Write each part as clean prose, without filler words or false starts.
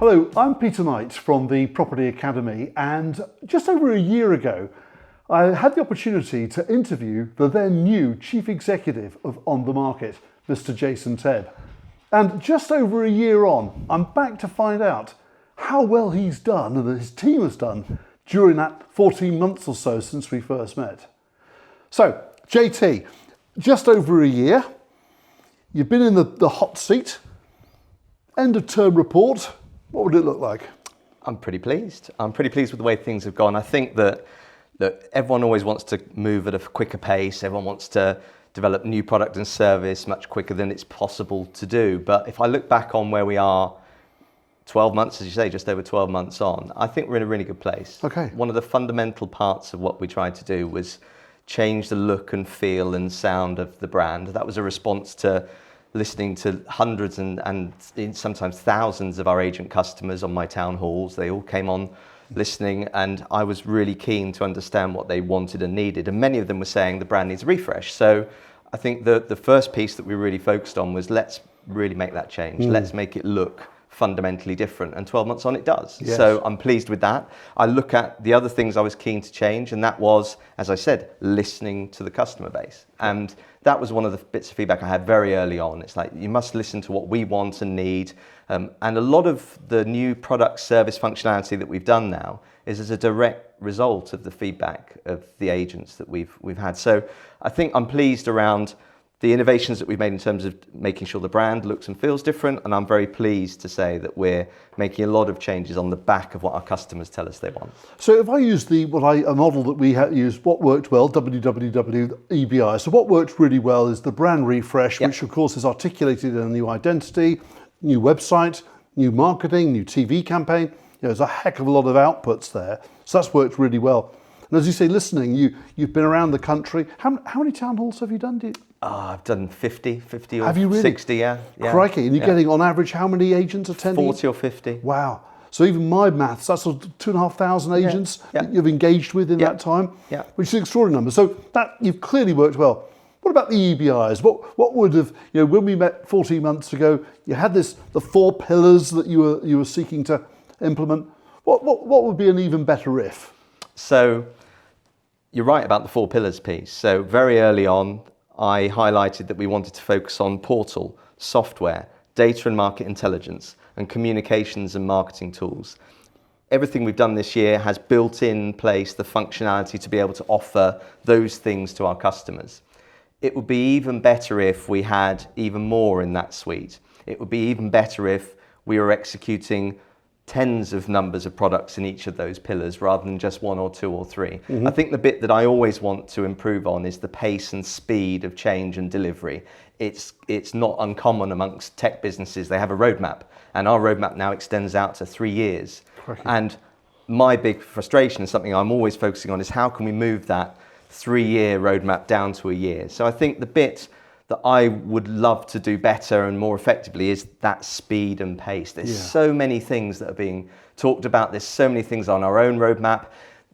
Hello, I'm Peter Knight from the Property Academy, and just over a year ago I had the opportunity to interview the then new Chief Executive of OnTheMarket, Mr. Jason Tebb. And just over a year on, I'm back to find out how well he's done and his team has done during that 14 months or so since we first met. So, JT, just over a year, you've been in the hot seat, end of term report. What would it look like? I'm pretty pleased. I'm pretty pleased with the way things have gone. I think that everyone always wants to move at a quicker pace. Everyone wants to develop new product and service much quicker than it's possible to do. But if I look back on where we are 12 months, as you say, just over 12 months on, I think we're in a really good place. Okay. One of the fundamental parts of what we tried to do was change the look and feel and sound of the brand. That was a response to listening to hundreds and sometimes thousands of our agent customers on my town halls. They all came on listening, and I was really keen to understand what they wanted and needed. And many of them were saying the brand needs a refresh. So I think the first piece that we really focused on was let's really make that change. Let's make it look fundamentally different, and 12 months on it does. Yes. So I'm pleased with that. I look at the other things I was keen to change, and that was, as I said, listening to the customer base. And that was one of the bits of feedback I had very early on. It's like, you must listen to what we want and need. And a lot of the new product service functionality that we've done now is as a direct result of the feedback of the agents that we've had. So I think I'm pleased around the innovations that we've made in terms of making sure the brand looks and feels different, and I'm very pleased to say that we're making a lot of changes on the back of what our customers tell us they want. So if I use a model that we used, what worked well, www.EBI. So what worked really well is the brand refresh, which of course is articulated in a new identity, new website, new marketing, new TV campaign. There's a heck of a lot of outputs there. So that's worked really well. And as you say, listening, you've been around the country. How many town halls have you done? I've done 50 or have you really? 60, yeah. Crikey, and you're getting on average how many agents attending? 40 or 50. Wow. So even my maths, that's sort of 2,500 agents that you've engaged with in that time, which is an extraordinary number. So that you've clearly worked well. What about the EBIs? What would have, when we met 14 months ago, you had the 4 pillars that you were seeking to implement. What would be an even better if? So you're right about the 4 pillars piece. So very early on, I highlighted that we wanted to focus on portal, software, data and market intelligence, and communications and marketing tools. Everything we've done this year has built in place the functionality to be able to offer those things to our customers. It would be even better if we had even more in that suite. It would be even better if we were executing tens of numbers of products in each of those pillars rather than just 1 or 2 or 3. I think the bit that I always want to improve on is the pace and speed of change and delivery. It's not uncommon amongst tech businesses. They have a roadmap, and our roadmap now extends out to 3 years. Crikey. And my big frustration, and something I'm always focusing on, is how can we move that 3-year roadmap down to a year? So I think the bit that I would love to do better and more effectively is that speed and pace. There's so many things that are being talked about. There's so many things on our own roadmap.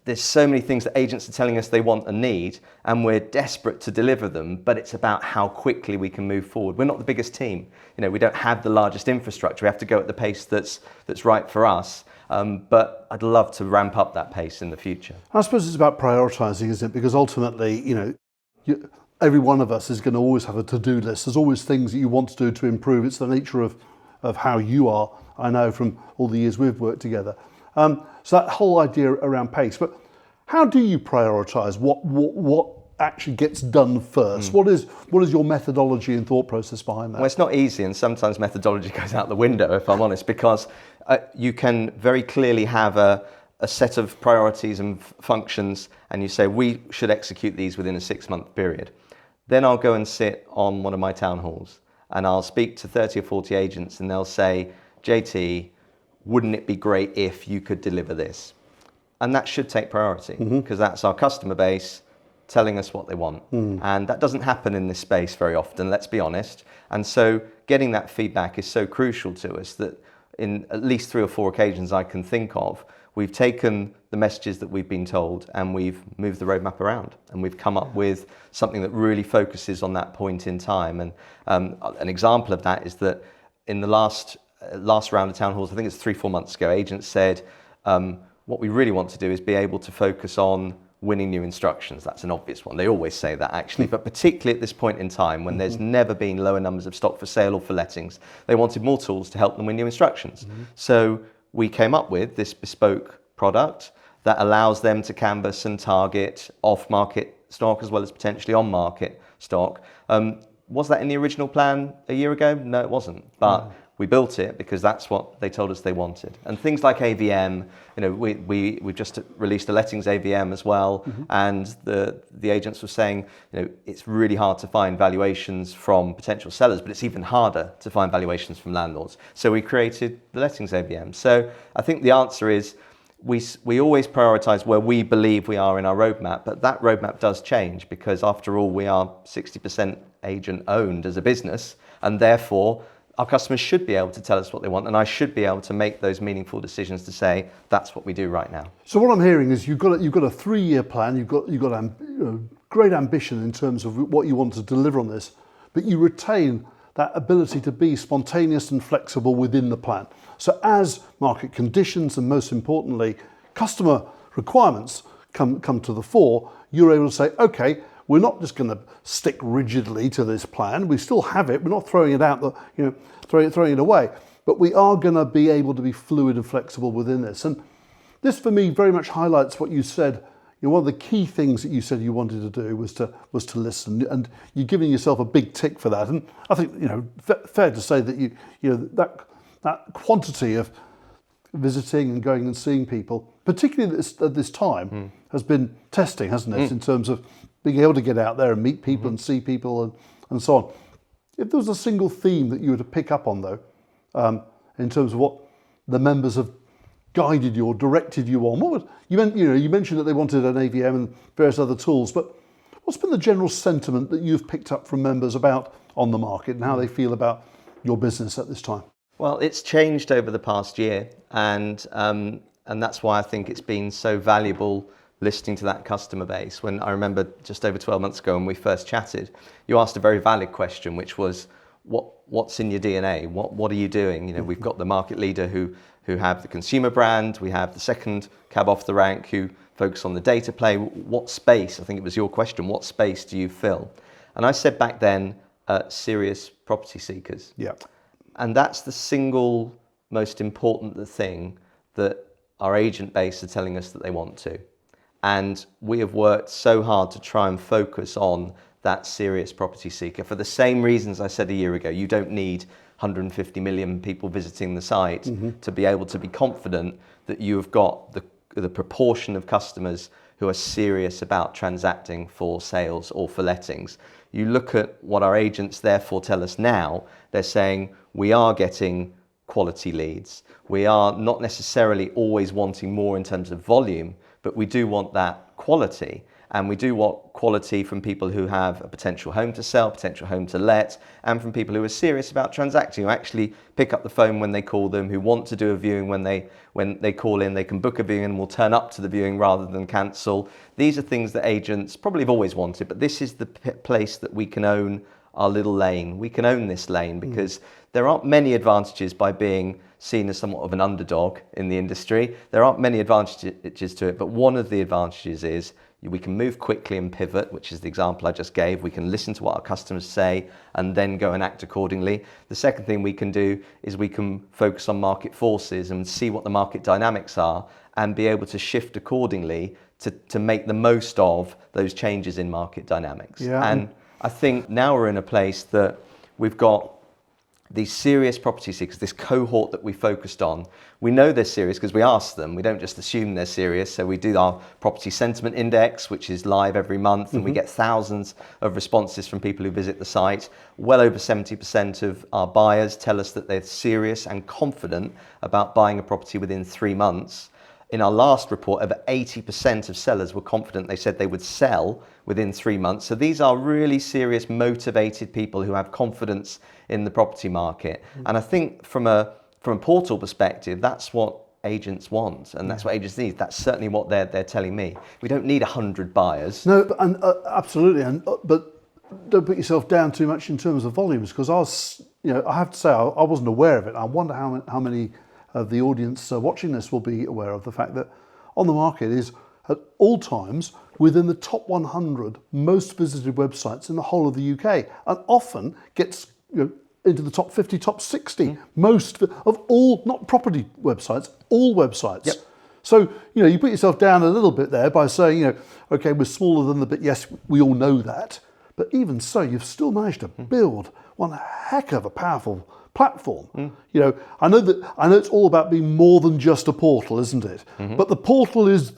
There's so many things that agents are telling us they want and need, and we're desperate to deliver them, but it's about how quickly we can move forward. We're not the biggest team. We don't have the largest infrastructure. We have to go at the pace that's right for us. But I'd love to ramp up that pace in the future. I suppose it's about prioritising, isn't it? Because ultimately, every one of us is going to always have a to-do list. There's always things that you want to do to improve. It's the nature of how you are, I know from all the years we've worked together. So that whole idea around pace. But how do you prioritise what actually gets done first? What is your methodology and thought process behind that? Well, it's not easy, and sometimes methodology goes out the window, if I'm honest, because you can very clearly have a set of priorities and functions, and you say, we should execute these within a 6-month period. Then I'll go and sit on one of my town halls, and I'll speak to 30 or 40 agents, and they'll say, JT, wouldn't it be great if you could deliver this? And that should take priority, because that's our customer base telling us what they want. And that doesn't happen in this space very often, let's be honest. And so getting that feedback is so crucial to us that in at least 3 or 4 occasions I can think of, we've taken the messages that we've been told and we've moved the roadmap around, and we've come up with something that really focuses on that point in time. And an example of that is that in the last last round of town halls, I think it's 3-4 months ago, agents said, what we really want to do is be able to focus on winning new instructions. That's an obvious one. They always say that actually, but particularly at this point in time when there's never been lower numbers of stock for sale or for lettings, they wanted more tools to help them win new instructions. So we came up with this bespoke product that allows them to canvass and target off-market stock as well as potentially on-market stock. Was that in the original plan a year ago? No, it wasn't. But we built it because that's what they told us they wanted. And things like AVM, we just released a lettings AVM as well, and the agents were saying, it's really hard to find valuations from potential sellers, but it's even harder to find valuations from landlords. So we created the lettings AVM. So I think the answer is we always prioritize where we believe we are in our roadmap, but that roadmap does change because after all, we are 60% agent owned as a business, and therefore our customers should be able to tell us what they want, and I should be able to make those meaningful decisions to say that's what we do right now. So what I'm hearing is you've got a 3-year plan. You've got great ambition in terms of what you want to deliver on this, but you retain that ability to be spontaneous and flexible within the plan. So as market conditions and most importantly customer requirements come to the fore, you're able to say, okay, we're not just going to stick rigidly to this plan. We still have it. We're not throwing it out, throwing it away. But we are going to be able to be fluid and flexible within this. And this, for me, very much highlights what you said. One of the key things that you said you wanted to do was to listen, and you're giving yourself a big tick for that. And I think fair to say that that quantity of visiting and going and seeing people, particularly at this time, has been testing, hasn't it, in terms of being able to get out there and meet people and see people and so on. If there was a single theme that you were to pick up on, though, in terms of what the members have guided you or directed you on, you mentioned that they wanted an AVM and various other tools, but what's been the general sentiment that you've picked up from members about On The Market and how they feel about your business at this time? Well, it's changed over the past year, and that's why I think it's been so valuable listening to that customer base. When I remember just over 12 months ago when we first chatted, you asked a very valid question, which was, what's in your DNA? What are you doing? We've got the market leader who have the consumer brand, we have the second cab off the rank who focus on the data play. What space, I think it was your question, what space do you fill? And I said back then, serious property seekers. Yeah. And that's the single most important thing that our agent base are telling us that they want to. And we have worked so hard to try and focus on that serious property seeker for the same reasons I said a year ago. You don't need 150 million people visiting the site to be able to be confident that you have got the proportion of customers who are serious about transacting for sales or for lettings. You look at what our agents therefore tell us now, they're saying we are getting quality leads. We are not necessarily always wanting more in terms of volume, but we do want that quality. And we do want quality from people who have a potential home to sell, potential home to let, and from people who are serious about transacting, who actually pick up the phone when they call them, who want to do a viewing when they call in, they can book a viewing and will turn up to the viewing rather than cancel. These are things that agents probably have always wanted, but this is the place that we can own our little lane. We can own this lane because there aren't many advantages by being seen as somewhat of an underdog in the industry. There aren't many advantages to it, but one of the advantages is we can move quickly and pivot, which is the example I just gave. We can listen to what our customers say and then go and act accordingly. The second thing we can do is we can focus on market forces and see what the market dynamics are and be able to shift accordingly to make the most of those changes in market dynamics. Yeah. And I think now we're in a place that we've got these serious property seekers, this cohort that we focused on. We know they're serious because we ask them. We don't just assume they're serious. So we do our property sentiment index, which is live every month, and we get thousands of responses from people who visit the site. Well over 70% of our buyers tell us that they're serious and confident about buying a property within 3 months. In our last report, over 80% of sellers were confident. They said they would sell within 3 months. So these are really serious, motivated people who have confidence in the property market. And I think from a portal perspective, that's what agents want, and that's what agents need. That's certainly what they're telling me. We don't need 100 buyers. No, and absolutely. But don't put yourself down too much in terms of volumes, because I have to say I wasn't aware of it. I wonder how many of the audience watching this will be aware of the fact that On The Market is at all times within the top 100 most visited websites in the whole of the UK, and often gets into the top 50, top 60 most of all, not property websites, all websites. Yep. So, you put yourself down a little bit there by saying, okay, we're smaller than but yes, we all know that. But even so, you've still managed to build one heck of a powerful platform. I know it's all about being more than just a portal, isn't it? But the portal is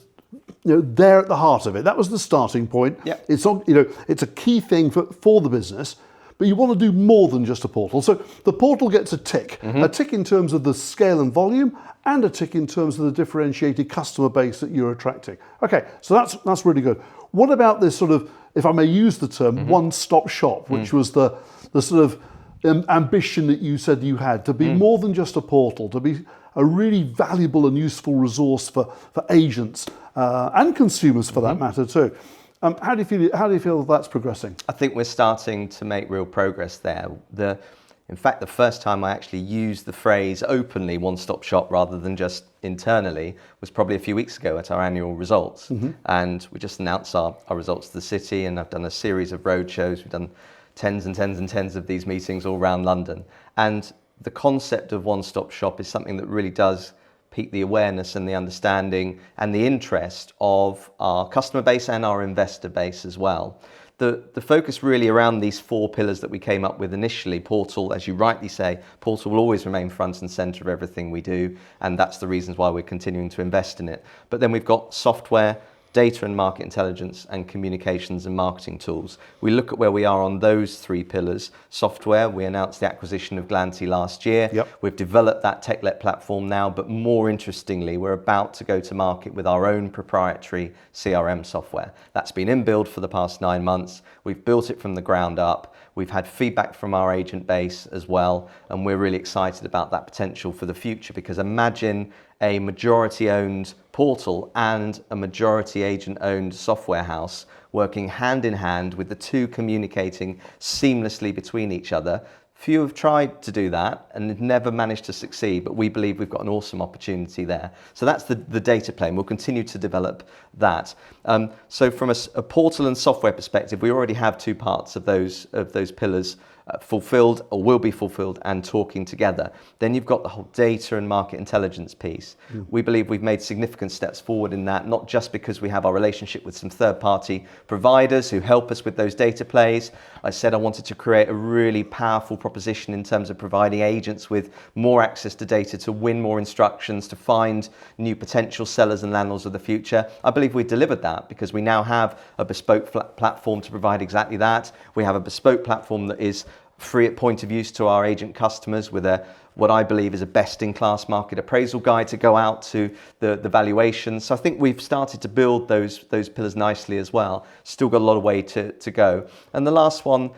there at the heart of it. That was the starting point. Yep. It's a key thing for the business. But you want to do more than just a portal. So the portal gets a tick in terms of the scale and volume, and a tick in terms of the differentiated customer base that you're attracting. Okay, so that's really good. What about this sort of, if I may use the term, one-stop shop, which was the sort of ambition that you said you had, to be more than just a portal, to be a really valuable and useful resource for agents and consumers for that matter too. How do you feel that's progressing? I think we're starting to make real progress there. In fact, the first time I actually used the phrase openly one-stop shop rather than just internally was probably a few weeks ago at our annual results. And we just announced our results to the city, and I've done a series of road shows. We've done tens and tens and tens of these meetings all around London. And the concept of one-stop shop is something that really does pique the awareness and the understanding and the interest of our customer base and our investor base as well. The focus really around these 4 pillars that we came up with initially, portal, as you rightly say, portal will always remain front and center of everything we do, and that's the reasons why we're continuing to invest in it. But then we've got software, data and market intelligence, and communications and marketing tools. We look at where we are on those 3 pillars. Software, we announced the acquisition of Glanty last year. Yep. We've developed that tech-led platform now, but more interestingly, we're about to go to market with our own proprietary CRM software. That's been in build for the past 9 months. We've built it from the ground up. We've had feedback from our agent base as well, and we're really excited about that potential for the future, because imagine a majority-owned portal and a majority agent-owned software house working hand in hand, with the two communicating seamlessly between each other. Few have tried to do that and have never managed to succeed, but we believe we've got an awesome opportunity there. So that's the data plane. We'll continue to develop that. So from a portal and software perspective, we already have 2 parts of those pillars fulfilled, or will be fulfilled, and talking together. Then you've got the whole data and market intelligence piece. We believe we've made significant steps forward in that, not just because we have our relationship with some third-party providers who help us with those data plays. I said I wanted to create a really powerful proposition in terms of providing agents with more access to data to win more instructions, to find new potential sellers and landlords of the future. I believe we delivered that, because we now have a bespoke platform to provide exactly that. We have a bespoke platform that is free at point of use to our agent customers, with what I believe is a best-in-class market appraisal guide to go out to the valuations. So I think we've started to build those pillars nicely as well. Still got a lot of way to go. And the last one,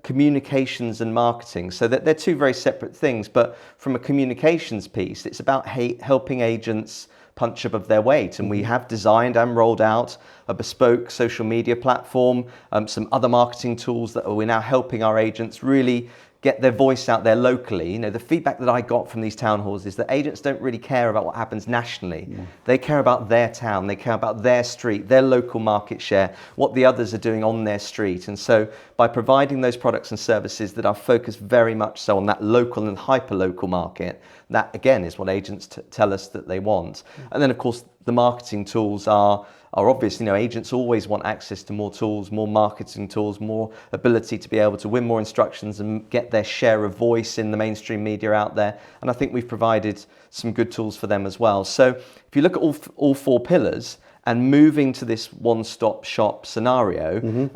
communications and marketing. So that they're 2 very separate things, but from a communications piece, it's about helping agents punch above their weight. And we have designed and rolled out a bespoke social media platform, some other marketing tools that we're now helping our agents really get their voice out there locally. The feedback that I got from these town halls is that agents don't really care about what happens nationally. They care about their town, they care about their street, their local market share, what the others are doing on their street. And so by providing those products and services that are focused very much so on that local and hyper-local market, that again is what agents tell us that they want. And then of course the marketing tools are obvious. Agents always want access to more tools, more marketing tools, more ability to be able to win more instructions and get their share of voice in the mainstream media out there. And I think we've provided some good tools for them as well. So if you look at all 4 pillars and moving to this one-stop shop scenario,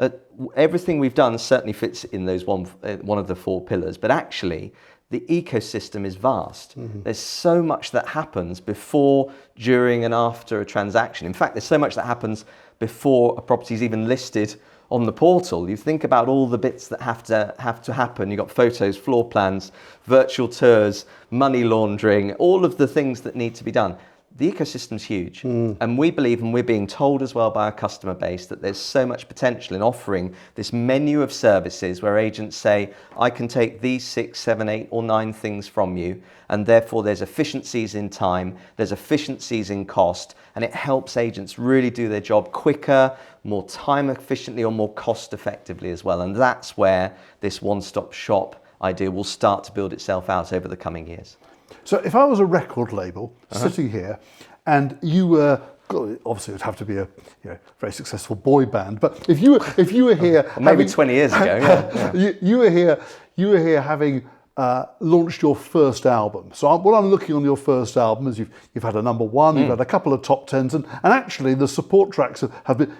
everything we've done certainly fits in those one of the 4 pillars. But actually, the ecosystem is vast. There's so much that happens before, during, and after a transaction. In fact, there's so much that happens before a property is even listed on the portal. You think about all the bits that have to happen. You've got photos, floor plans, virtual tours, money laundering, all of the things that need to be done. the ecosystem's huge. And we believe, and we're being told as well by our customer base, that there's so much potential in offering this menu of services where agents say, I can take these 6, 7, 8 or 9 things from you, and therefore there's efficiencies in time, there's efficiencies in cost, and it helps agents really do their job quicker, more time efficiently or more cost effectively as well. And that's where this one-stop shop idea will start to build itself out over the coming years. So if I was a record label sitting here and you were, obviously it would have to be a very successful boy band, but if you were here maybe 20 years ago, you were here having launched your first album. So what I'm looking on your first album is you've had a number 1, you've had a couple of top 10s, and actually the support tracks have been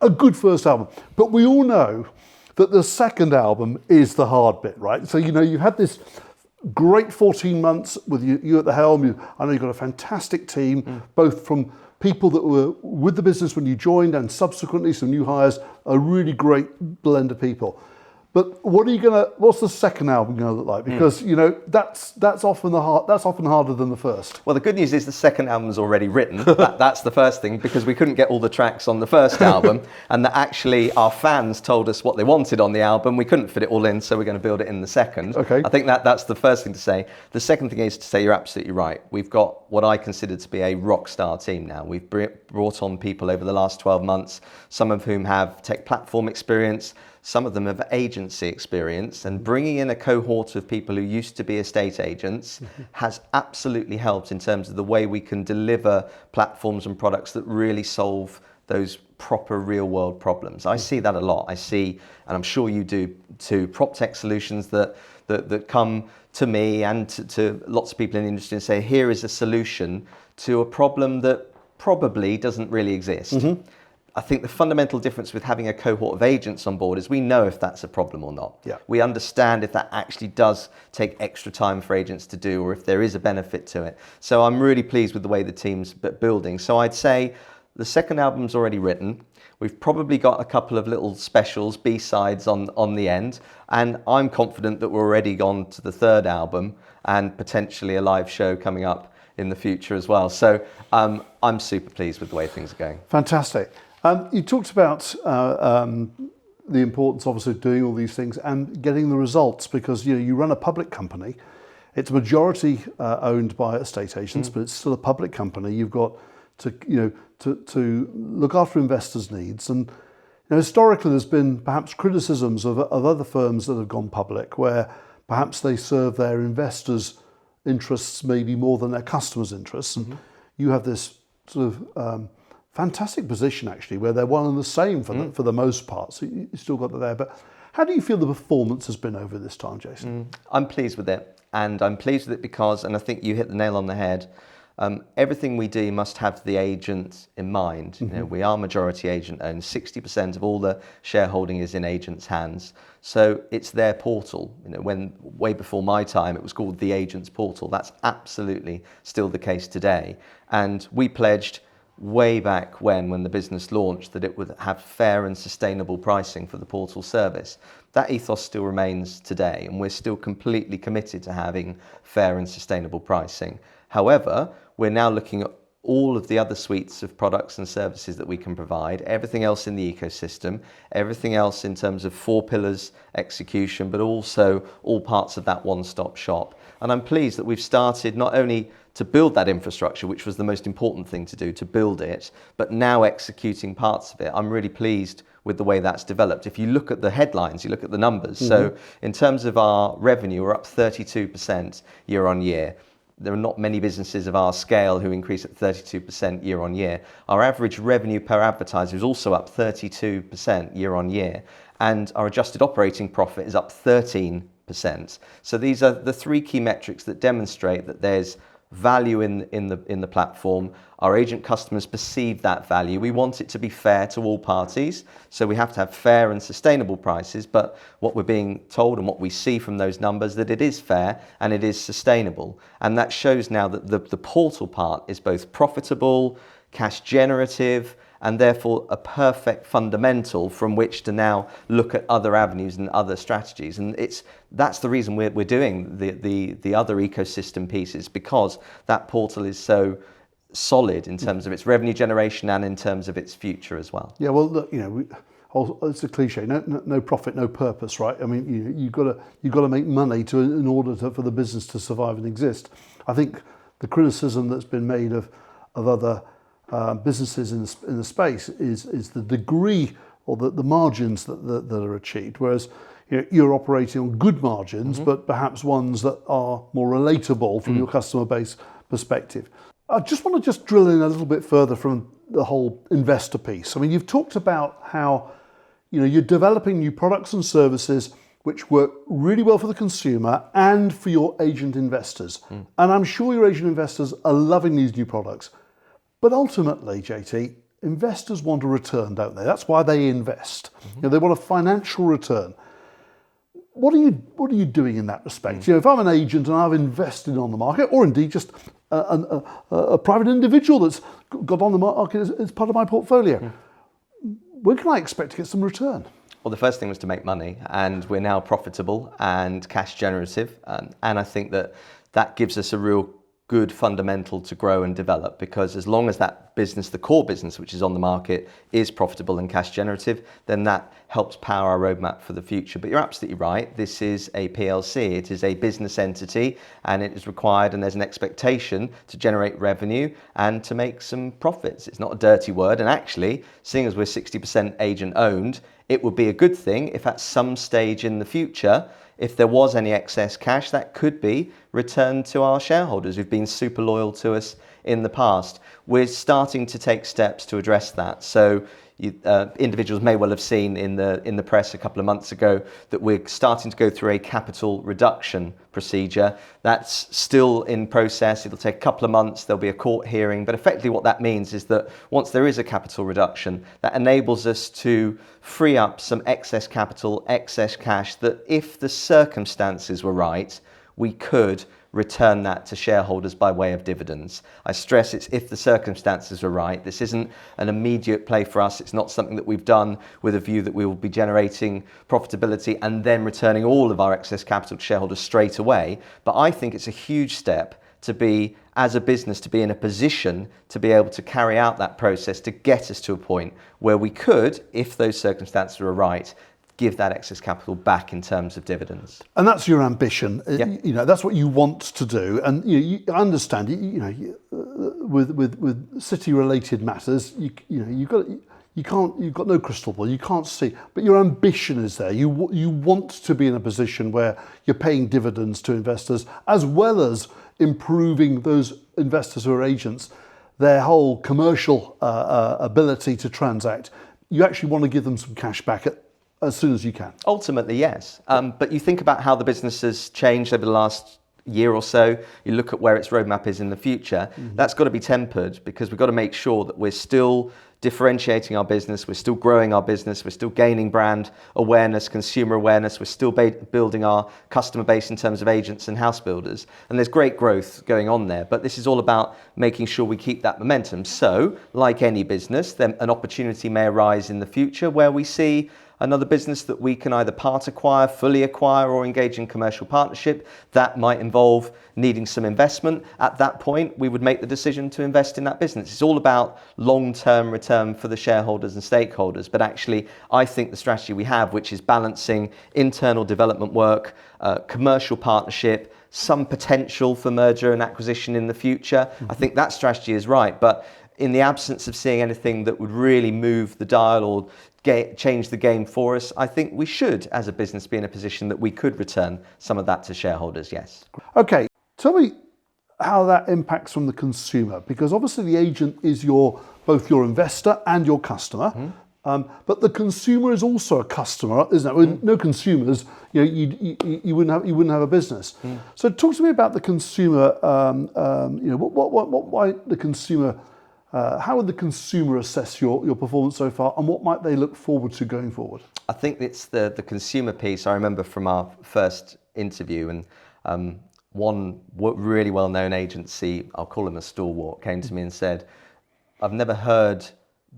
a good first album. But we all know that the second album is the hard bit, right? So you had this great 14 months with you at the helm. I know you've got a fantastic team, both from people that were with the business when you joined and subsequently some new hires, a really great blend of people. But what's the second album going to look like? Because that's often harder than the first. Well, the good news is the second album's already written. That's the first thing, because we couldn't get all the tracks on the first album, and that actually our fans told us what they wanted on the album. We couldn't fit it all in, so we're going to build it in the second. Okay. I think that's the first thing to say. The second thing is to say you're absolutely right. We've got what I consider to be a rock star team now. We've brought on people over the last 12 months, some of whom have tech platform experience, some of them have agency experience, and bringing in a cohort of people who used to be estate agents has absolutely helped in terms of the way we can deliver platforms and products that really solve those proper real world problems. I see that a lot. I see, and I'm sure you do too, prop tech solutions that come to me and to lots of people in the industry and say, here is a solution to a problem that probably doesn't really exist. I think the fundamental difference with having a cohort of agents on board is we know if that's a problem or not. Yeah. We understand if that actually does take extra time for agents to do, or if there is a benefit to it. So I'm really pleased with the way the team's building. So I'd say the second album's already written. We've probably got a couple of little specials, B-sides on the end. And I'm confident that we're already gone to the third album and potentially a live show coming up in the future as well. So I'm super pleased with the way things are going. Fantastic. You talked about the importance, obviously, of doing all these things and getting the results, because you run a public company. It's majority owned by estate agents, but it's still a public company. You've got to look after investors' needs, and historically there's been perhaps criticisms of other firms that have gone public, where perhaps they serve their investors' interests maybe more than their customers' interests. And you have this sort of fantastic position actually, where they're one and the same for the most part. So you still got that there. But how do you feel the performance has been over this time, Jason? I'm pleased with it, and I'm pleased with it because, and I think you hit the nail on the head, everything we do must have the agent in mind. We are majority agent owned. 60% of all the shareholding is in agents' hands. So it's their portal. When way before my time, it was called the agent's portal. That's absolutely still the case today. And we pledged way back when the business launched that it would have fair and sustainable pricing for the portal service. That ethos still remains today, and we're still completely committed to having fair and sustainable pricing. However, we're now looking at all of the other suites of products and services that we can provide, everything else in the ecosystem, everything else in terms of 4 pillars execution, but also all parts of that one-stop shop. And I'm pleased that we've started not only to build that infrastructure, which was the most important thing to do, to build it, but now executing parts of it. I'm really pleased with the way that's developed. If you look at the headlines, you look at the numbers. So in terms of our revenue, we're up 32% year on year. There are not many businesses of our scale who increase at 32% year on year. Our average revenue per advertiser is also up 32% year on year. And our adjusted operating profit is up 13%. So these are the 3 key metrics that demonstrate that there's value in the platform. Our agent customers perceive that value. We want it to be fair to all parties, so we have to have fair and sustainable prices, but what we're being told and what we see from those numbers, that it is fair and it is sustainable. And that shows now that the portal part is both profitable, cash generative, and therefore a perfect fundamental from which to now look at other avenues and other strategies. And that's the reason we're doing the other ecosystem pieces, because that portal is so solid in terms of its revenue generation and in terms of its future as well. Yeah, well, look, it's a cliche. No profit, no purpose, right? I mean, you've got to make money in order for the business to survive and exist. I think the criticism that's been made of other businesses in the space is the degree or the margins that are achieved, whereas you're operating on good margins, but perhaps ones that are more relatable from your customer base perspective. I just want to drill in a little bit further from the whole investor piece. I mean, you've talked about how you're developing new products and services which work really well for the consumer and for your agent investors. And I'm sure your agent investors are loving these new products. But ultimately, JT, investors want a return, don't they? That's why they invest. They want a financial return. What are you doing in that respect? If I'm an agent and I've invested on the market, or indeed just a private individual that's got on the market as part of my portfolio, when can I expect to get some return? Well, the first thing was to make money, and we're now profitable and cash generative, and I think that gives us a real good fundamental to grow and develop, because as long as that business, the core business, which is on the market, is profitable and cash generative, then that helps power our roadmap for the future. But you're absolutely right. This is a PLC. It is a business entity, and it is required, and there's an expectation to generate revenue and to make some profits. It's not a dirty word. And actually, seeing as we're 60% agent owned, it would be a good thing if at some stage in the future, if there was any excess cash, that could be returned to our shareholders who've been super loyal to us in the past. We're starting to take steps to address that. So individuals may well have seen in the press a couple of months ago that we're starting to go through a capital reduction procedure. That's still in process. It'll take a couple of months. There'll be a court hearing. But effectively what that means is that once there is a capital reduction, that enables us to free up some excess capital, excess cash, that if the circumstances were right, we could return that to shareholders by way of dividends. I stress it's if the circumstances are right. This isn't an immediate play for us. It's not something that we've done with a view that we will be generating profitability and then returning all of our excess capital to shareholders straight away. But I think it's a huge step to be, as a business, to be in a position to be able to carry out that process to get us to a point where we could, if those circumstances were right, give that excess capital back in terms of dividends. And that's your ambition. Yeah. That's what you want to do. And I understand. With city-related matters, you've got no crystal ball. You can't see. But your ambition is there. You want to be in a position where you're paying dividends to investors, as well as improving those investors who are agents, their whole commercial ability to transact. You actually want to give them some cash back as soon as you can. Ultimately, yes. But you think about how the business has changed over the last year or so, you look at where its roadmap is in the future, that's got to be tempered, because we've got to make sure that we're still differentiating our business, we're still growing our business, we're still gaining brand awareness, consumer awareness, we're still building our customer base in terms of agents and house builders. And there's great growth going on there, but this is all about making sure we keep that momentum. So, like any business, then an opportunity may arise in the future where we see another business that we can either part acquire, fully acquire, or engage in commercial partnership. That might involve needing some investment. At that point, we would make the decision to invest in that business. It's all about long-term return for the shareholders and stakeholders. But actually, I think the strategy we have, which is balancing internal development work, commercial partnership, some potential for merger and acquisition in the future, I think that strategy is right. But in the absence of seeing anything that would really move the dial or change the game for us, I think we should, as a business, be in a position that we could return some of that to shareholders, yes. Okay, tell me how that impacts from the consumer, because obviously the agent is both your investor and your customer, but the consumer is also a customer, isn't it? With no consumers, you wouldn't have a business. So talk to me about the consumer. Why the consumer? How would the consumer assess your performance so far, and what might they look forward to going forward? I think it's the consumer piece. I remember from our first interview, and one really well-known agency, I'll call him a stalwart, came to me and said, I've never heard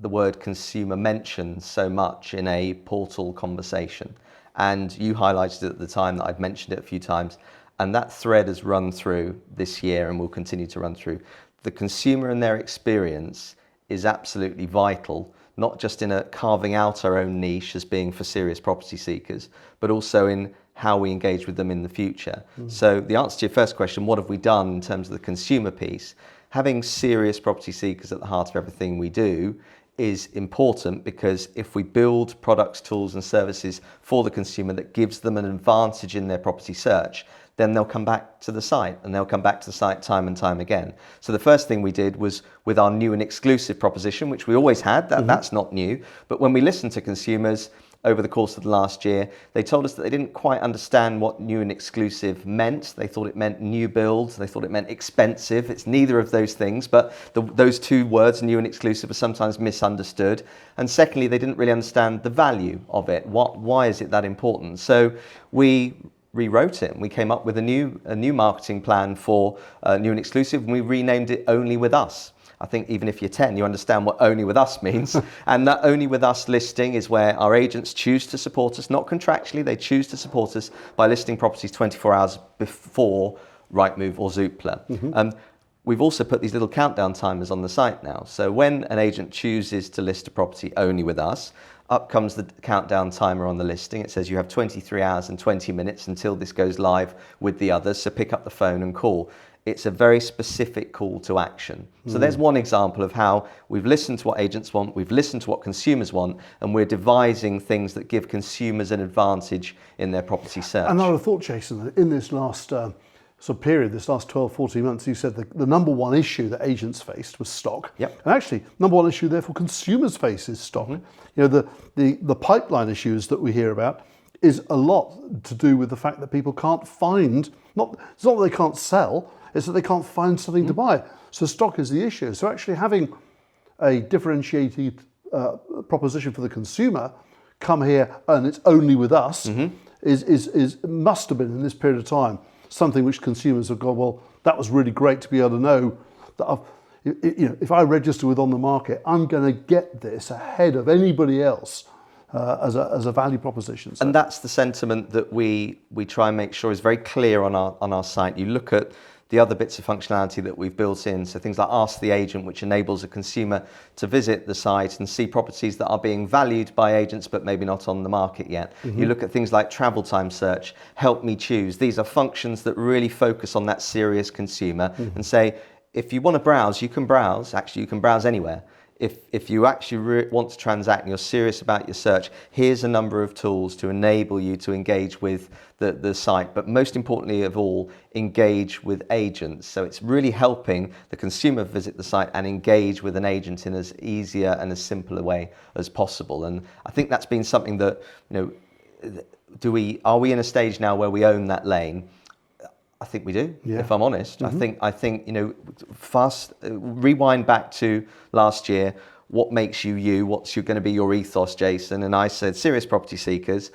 the word consumer mentioned so much in a portal conversation. And you highlighted it at the time that I'd mentioned it a few times, and that thread has run through this year and will continue to run through. the consumer and their experience is absolutely vital, not just in carving out our own niche as being for serious property seekers, but also in how we engage with them in the future. So the answer to your first question, what have we done in terms of the consumer piece? Having serious property seekers at the heart of everything we do is important, because if we build products, tools and services for the consumer that gives them an advantage in their property search, then they'll come back to the site, and they'll come back to the site time and time again. So the first thing we did was with our new and exclusive proposition, which we always had, that's not new. But when we listened to consumers over the course of the last year, they told us that they didn't quite understand what new and exclusive meant. They thought it meant new builds, they thought it meant expensive. It's neither of those things, but those two words, new and exclusive, are sometimes misunderstood. And secondly, they didn't really understand the value of it. Why is it that important? So we rewrote it, and we came up with a new marketing plan for new and exclusive, and we renamed it Only With Us. I think even if you're 10, you understand what Only With Us means. And that Only With Us listing is where our agents choose to support us, not contractually, they choose to support us by listing properties 24 hours before Rightmove or Zoopla. We've also put these little countdown timers on the site now. So when an agent chooses to list a property only with us, up comes the countdown timer on the listing. It says you have 23 hours and 20 minutes until this goes live with the others, so pick up the phone and call. It's a very specific call to action. So there's one example of how we've listened to what agents want, we've listened to what consumers want, and we're devising things that give consumers an advantage in their property search. And I would have thought, Jason, that in this last period, this last 12, 14 months, you said the number one issue that agents faced was stock. Yep. And actually, number one issue, therefore, consumers face is stock. You know, the pipeline issues that we hear about is a lot to do with the fact that people can't find, it's not that they can't sell, it's that they can't find something to buy. So stock is the issue. So actually having a differentiated proposition for the consumer, come here and it's only with us, is must have been in this period of time something which consumers have gone, well, that was really great to be able to know that if I register with On The Market, I'm going to get this ahead of anybody else as a value proposition. So. And that's the sentiment that we try and make sure is very clear on our site. You look at the other bits of functionality that we've built in, so things like Ask the Agent, which enables a consumer to visit the site and see properties that are being valued by agents but maybe not on the market yet. You look at things like travel time search, Help Me Choose. These are functions that really focus on that serious consumer and say, if you want to browse, you can browse. Actually, you can browse anywhere. If you actually want to transact and you're serious about your search, here's a number of tools to enable you to engage with the site, but most importantly of all, engage with agents. So it's really helping the consumer visit the site and engage with an agent in as easier and as simple a way as possible. And I think that's been something that, are we in a stage now where we own that lane? I think we do, if I'm honest. I think, rewind back to last year, what makes you, what's going to be your ethos, Jason? And I said, serious property seekers.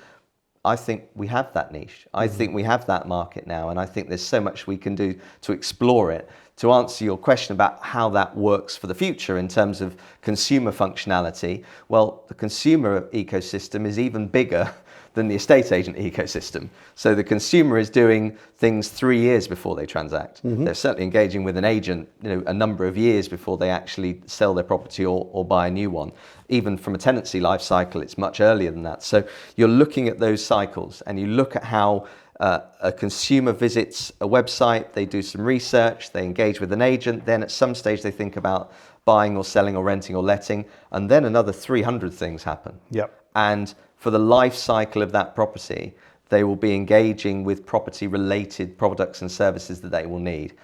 I think we have that niche. I think we have that market now. And I think there's so much we can do to explore it. To answer your question about how that works for the future in terms of consumer functionality, well, the consumer ecosystem is even bigger than the estate agent ecosystem. So the consumer is doing things 3 years before they transact. They're certainly engaging with an agent, a number of years before they actually sell their property or buy a new one. Even from a tenancy life cycle, it's much earlier than that. So you're looking at those cycles, and you look at how a consumer visits a website, they do some research, they engage with an agent, then at some stage they think about buying or selling or renting or letting, and then another 300 things happen. And for the life cycle of that property, they will be engaging with property-related products and services that they will need.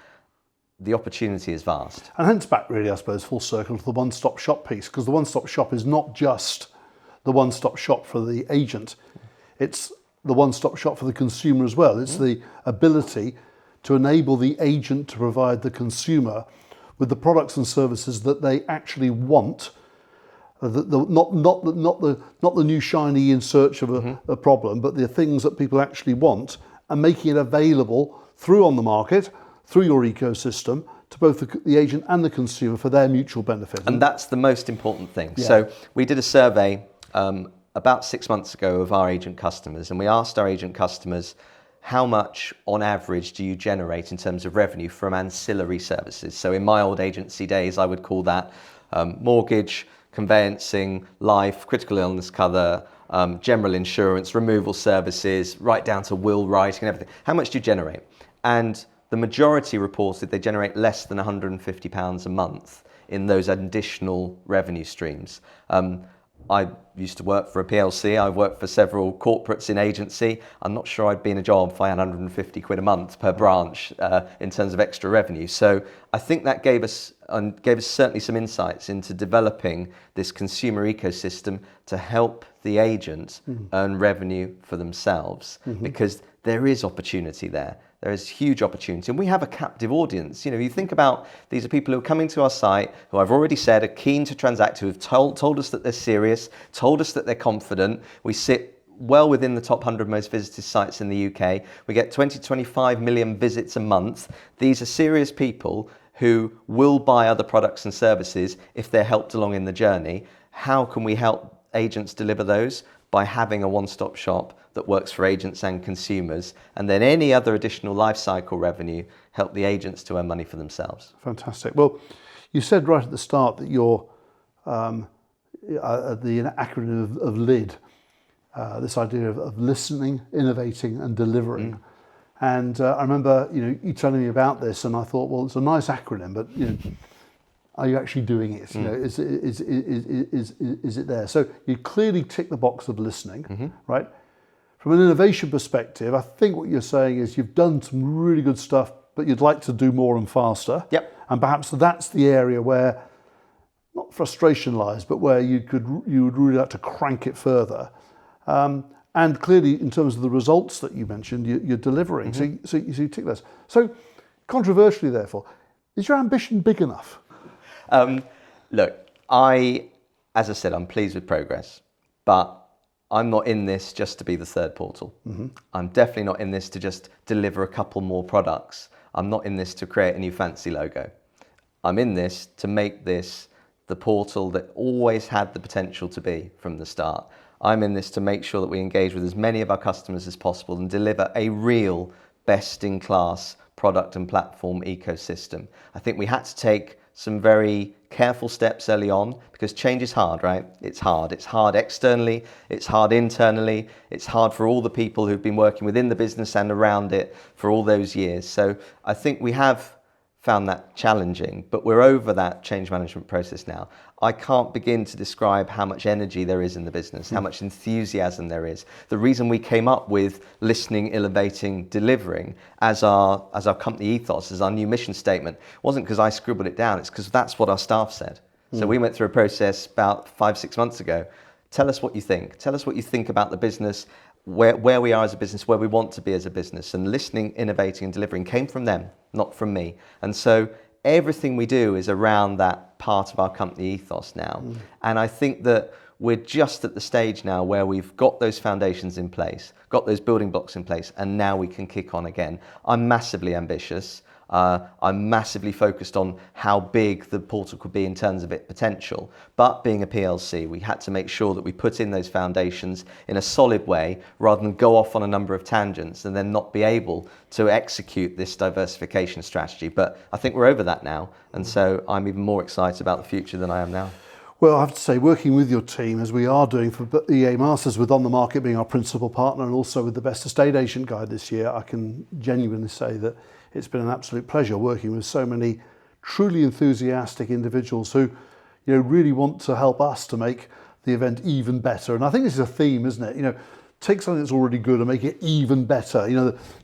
The opportunity is vast. And hence back really, I suppose, full circle to the one-stop shop piece, because the one-stop shop is not just the one-stop shop for the agent, it's the one-stop shop for the consumer as well. It's the ability to enable the agent to provide the consumer with the products and services that they actually want. Not the new shiny in search of a problem, but the things that people actually want, and making it available through On The Market, through your ecosystem, to both the agent and the consumer for their mutual benefit. And that's the most important thing. So we did a survey about 6 months ago of our agent customers, and we asked our agent customers, how much on average do you generate in terms of revenue from ancillary services? So in my old agency days, I would call that mortgage, conveyancing, life, critical illness cover, general insurance, removal services, right down to will writing and everything. How much do you generate? And the majority reported they generate less than £150 a month in those additional revenue streams. I used to work for a PLC. I worked for several corporates in agency. I'm not sure I'd be in a job if I had 150 quid a month per branch in terms of extra revenue. So I think that gave us certainly some insights into developing this consumer ecosystem to help the agent earn revenue for themselves, because there is opportunity there. There is huge opportunity, and we have a captive audience. You know, you think about, these are people who are coming to our site, who I've already said are keen to transact, who have told us that they're serious, told us that they're confident. We sit well within the top 100 most visited sites in the UK. We get 20 to 25 million visits a month. These are serious people who will buy other products and services if they're helped along in the journey. How can we help agents deliver those? By having a one-stop shop that works for agents and consumers, and then any other additional life cycle revenue help the agents to earn money for themselves. Fantastic. Well, you said right at the start that you're the acronym of LID, this idea of listening, innovating and delivering. And I remember you telling me about this, and I thought, well, it's a nice acronym, but are you actually doing it? You know, is it there? So you clearly tick the box of listening, right? From an innovation perspective, I think what you're saying is you've done some really good stuff, but you'd like to do more and faster. Yep. And perhaps that's the area where not frustration lies, but where you would really like to crank it further. And clearly, in terms of the results that you mentioned, you're delivering. So you tick those. So controversially, therefore, is your ambition big enough? Look, as I said, I'm pleased with progress, but I'm not in this just to be the third portal. I'm definitely not in this to just deliver a couple more products. I'm not in this to create a new fancy logo. I'm in this to make this the portal that always had the potential to be from the start. I'm in this to make sure that we engage with as many of our customers as possible and deliver a real best-in-class product and platform ecosystem. I think we had to take some very careful steps early on, because change is hard, right? It's hard. It's hard externally, it's hard internally, it's hard for all the people who've been working within the business and around it for all those years. So I think we have found that challenging, but we're over that change management process now. I can't begin to describe how much energy there is in the business, how much enthusiasm there is. The reason we came up with listening, innovating, delivering as our company ethos, as our new mission statement, wasn't because I scribbled it down, it's because that's what our staff said. So we went through a process about 5-6 months ago. Tell us what you think. Tell us what you think about the business, where we are as a business, where we want to be as a business. And listening, innovating and delivering came from them, not from me. And so everything we do is around that part of our company ethos now. And I think that we're just at the stage now where we've got those foundations in place, got those building blocks in place, and now we can kick on again. I'm massively ambitious. I'm massively focused on how big the portal could be in terms of its potential. But being a PLC, we had to make sure that we put in those foundations in a solid way rather than go off on a number of tangents and then not be able to execute this diversification strategy. But I think we're over that now. And so I'm even more excited about the future than I am now. Well, I have to say, working with your team, as we are doing for EA Masters, with On The Market being our principal partner, and also with the Best Estate Agent Guide this year, I can genuinely say that it's been an absolute pleasure working with so many truly enthusiastic individuals who, really want to help us to make the event even better. And I think this is a theme, isn't it? Take something that's already good and make it even better.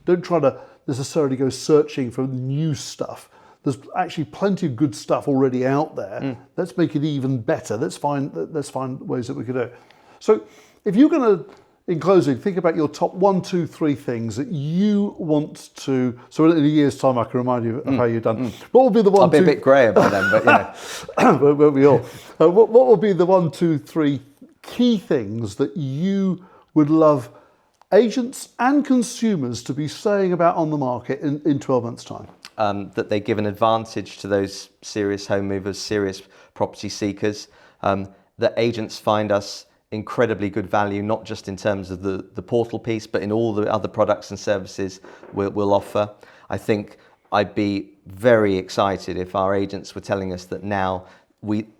Don't try to necessarily go searching for new stuff. There's actually plenty of good stuff already out there. Let's make it even better. Let's find ways that we could do it. So if you're going to, in closing, think about your top 1, 2, 3 things that you want to, so in a year's time I can remind you of how you've done. What will be the one, I'll be a bit grey by then, but won't we all? What will be the 1, 2, 3 key things that you would love agents and consumers to be saying about On The Market in 12 months' time? That they give an advantage to those serious home movers, serious property seekers, that agents find us incredibly good value, not just in terms of the portal piece, but in all the other products and services we'll offer. I think I'd be very excited if our agents were telling us that now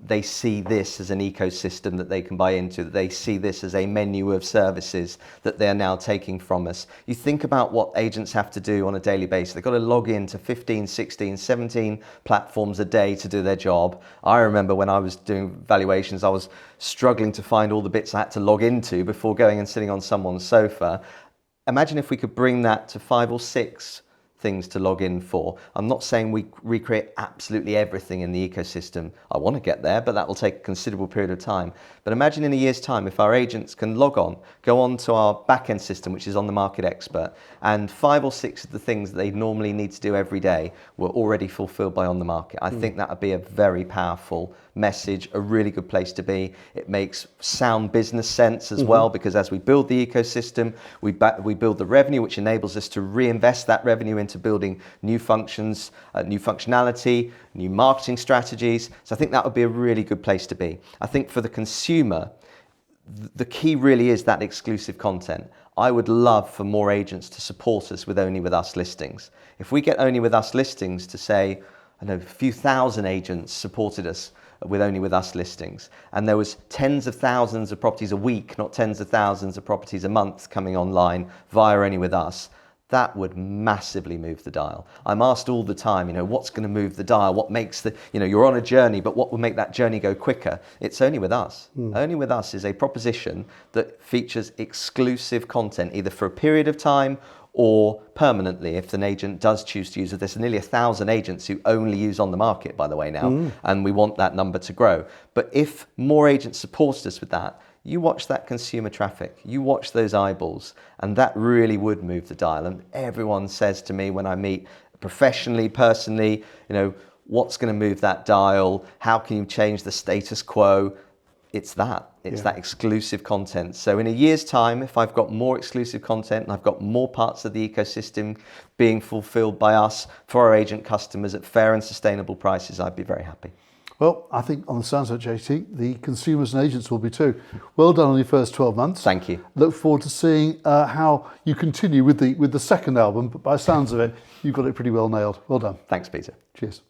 they see this as an ecosystem that they can buy into, that they see this as a menu of services that they're now taking from us. You think about what agents have to do on a daily basis. They've got to log into 15, 16, 17 platforms a day to do their job. I remember when I was doing valuations, I was struggling to find all the bits I had to log into before going and sitting on someone's sofa. Imagine if we could bring that to 5 or 6 things to log in for. I'm not saying we recreate absolutely everything in the ecosystem. I want to get there, but that will take a considerable period of time. But imagine in a year's time if our agents can log on, go on to our back-end system, which is OnTheMarket Expert, and 5 or 6 of the things that they normally need to do every day were already fulfilled by OnTheMarket. I think that would be a very powerful message, a really good place to be. It makes sound business sense as well, because as we build the ecosystem, we build the revenue, which enables us to reinvest that revenue into building new functions, new functionality, new marketing strategies. So I think that would be a really good place to be. I think for the consumer, the key really is that exclusive content. I would love for more agents to support us with Only With Us listings. If we get Only With Us listings to say, I know a few thousand agents supported us with Only With Us listings, and there was tens of thousands of properties a week, not tens of thousands of properties a month coming online via Only With Us, that would massively move the dial. I'm asked all the time, what's going to move the dial? What makes you're on a journey, but what will make that journey go quicker? It's Only With Us. Only With Us is a proposition that features exclusive content, either for a period of time or permanently if an agent does choose to use it. There's nearly 1,000 agents who only use OnTheMarket, by the way, now, and we want that number to grow. But if more agents supported us with that, you watch that consumer traffic, you watch those eyeballs, and that really would move the dial. And everyone says to me when I meet professionally, personally, what's going to move that dial? How can you change the status quo? It's that exclusive content. So in a year's time, if I've got more exclusive content and I've got more parts of the ecosystem being fulfilled by us for our agent customers at fair and sustainable prices, I'd be very happy. Well, I think on the sounds of it, JT, the consumers and agents will be too. Well done on your first 12 months. Thank you. Look forward to seeing how you continue with the second album, but by the sounds of it, you've got it pretty well nailed. Well done. Thanks, Peter. Cheers.